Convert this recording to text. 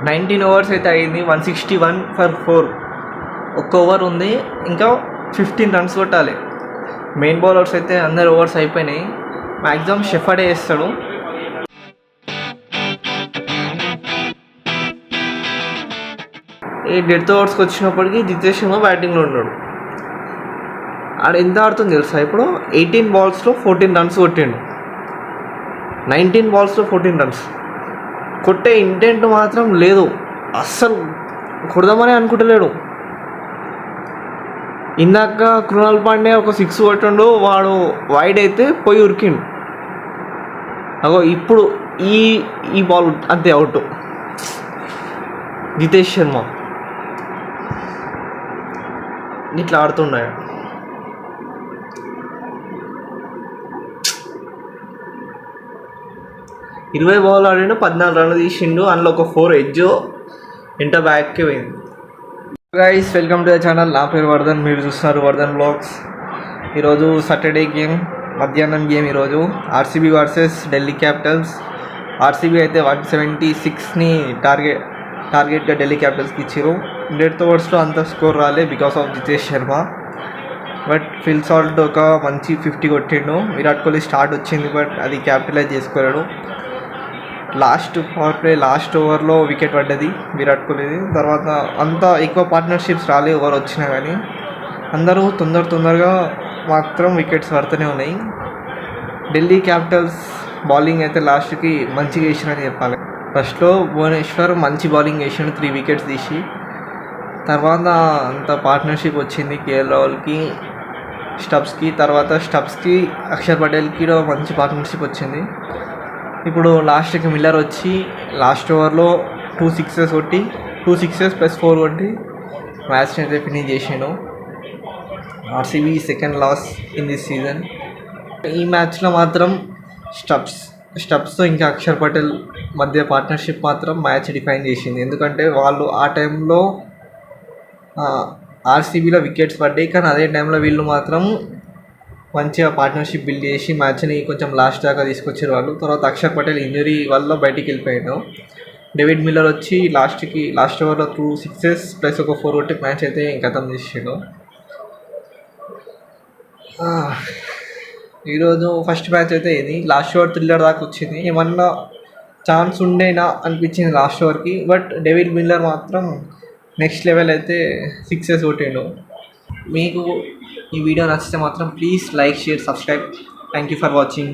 19 overs అయితే అయింది. 161 for 4. ఒక్క ఓవర్ ఉంది, ఇంకా 15 రన్స్ కొట్టాలి. మెయిన్ బౌలర్స్ అయితే అందరు ఓవర్స్ అయిపోయినాయి. మ్యాక్సిమం షెఫర్డే వేస్తాడు. ఈ డెత్ ఓవర్స్కి వచ్చినప్పటికీ జితేష్ శర్మ బ్యాటింగ్లో ఉన్నాడు. ఆడ ఎంత ఆడుతుంది తెలుసా? ఇప్పుడు 18 బాల్స్లో 14 రన్స్ కొట్టిండు. 19 బాల్స్లో 14 రన్స్ కొట్టే ఇంటెంట్ మాత్రం లేదు. అస్సలు కొడదామని అనుకుంటలేడు. ఇందాక కృణాల్ పాండే ఒక 6 కొట్టిండు, వాడు వైడ్ అయితే పోయి ఉరికిండు. అగో ఇప్పుడు ఈ బాల్ అంతే అవుట్. జితేష్ శర్మ ఇట్లా ఆడుతున్నాడు. ఇరవై బాల్ ఆడిండు, 14 రన్లు తీసిండు. అందులో ఒక 4 ఎడ్జ్ ఇంట బ్యాక్కి పోయింది. Guys, welcome to the channel. నా పేరు వర్ధన్, మీరు చూస్తున్నారు వర్ధన్ బ్లాగ్స్. ఈరోజు సాటర్డే గేమ్, మధ్యాహ్నం గేమ్. ఈరోజు RCB versus Delhi Capitals. RCB అయితే 176ని టార్గెట్గా ఢిల్లీ క్యాపిటల్స్కి ఇచ్చారు. డెత్ ఓవర్స్లో అంత స్కోర్ రాలే because of Jitesh Sharma. But Phil Salt ఒక మంచి 50 కొట్టిండు. విరాట్ కోహ్లీ స్టార్ట్ వచ్చింది, బట్ అది క్యాపిటలైజ్ చేసుకోలేడు. లాస్ట్ పవర్ ప్లే లాస్ట్ ఓవర్లో వికెట్ పడ్డది విరాట్ కోహ్లీది. తర్వాత అంత ఎక్కువ పార్ట్నర్షిప్స్ రాలే ఓవర్ వచ్చినా కానీ. అందరూ తొందరగా మాత్రం వికెట్స్ పడుతూనే ఉన్నాయి. ఢిల్లీ క్యాపిటల్స్ బౌలింగ్ అయితే లాస్ట్కి మంచిగా వేసినని చెప్పాలి. ఫస్ట్లో భువనేశ్వర్ మంచి బౌలింగ్ వేసిండు, 3 వికెట్స్ తీసి. తర్వాత అంత పార్ట్నర్షిప్ వచ్చింది కేఎల్ రాహుల్కి, స్టబ్స్కి. తర్వాత స్టబ్స్కి అక్షర్ పటేల్కి మంచి పార్ట్నర్షిప్ వచ్చింది. ఇప్పుడు లాస్ట్కి మిల్లర్ వచ్చి లాస్ట్ ఓవర్లో 2 సిక్సెస్ కొట్టి 2 సిక్సెస్ ప్లస్ 4 కొట్టి మ్యాచ్ని అయితే ఫినిష్ చేసాను. RCB second loss in this season. ఈ మ్యాచ్లో మాత్రం స్టబ్స్తో ఇంకా అక్షర్ పటేల్ మధ్య పార్ట్నర్షిప్ మాత్రం మ్యాచ్ డిఫైన్ చేసింది. ఎందుకంటే వాళ్ళు ఆ టైంలో ఆర్సీబీలో వికెట్స్ పడ్డాయి, కానీ అదే టైంలో వీళ్ళు మాత్రం మంచిగా పార్ట్నర్షిప్ బిల్డ్ చేసి మ్యాచ్ని కొంచెం లాస్ట్ దాకా తీసుకొచ్చారు వాళ్ళు. తర్వాత అక్షర్ పటేల్ ఇంజరీ వల్ల బయటికి వెళ్ళిపోయాడు. డేవిడ్ మిల్లర్ వచ్చి లాస్ట్ ఓవర్లో 2 సిక్సెస్ ప్లస్ ఒక 4 కొట్టి మ్యాచ్ అయితే ఖతం చేసాడు. ఈరోజు ఫస్ట్ మ్యాచ్ అయితే ఇది లాస్ట్ ఓవర్ థ్రిల్లర్ దాకా వచ్చింది. ఏమన్నా ఛాన్స్ ఉండేనా అనిపించింది లాస్ట్ ఓవర్కి. బట్ డేవిడ్ మిల్లర్ మాత్రం నెక్స్ట్ లెవెల్ అయితే సిక్సెస్ కొట్టిండు. మీకు ఈ వీడియో నచ్చితే మాత్రం please like, share, subscribe. Thank you for watching.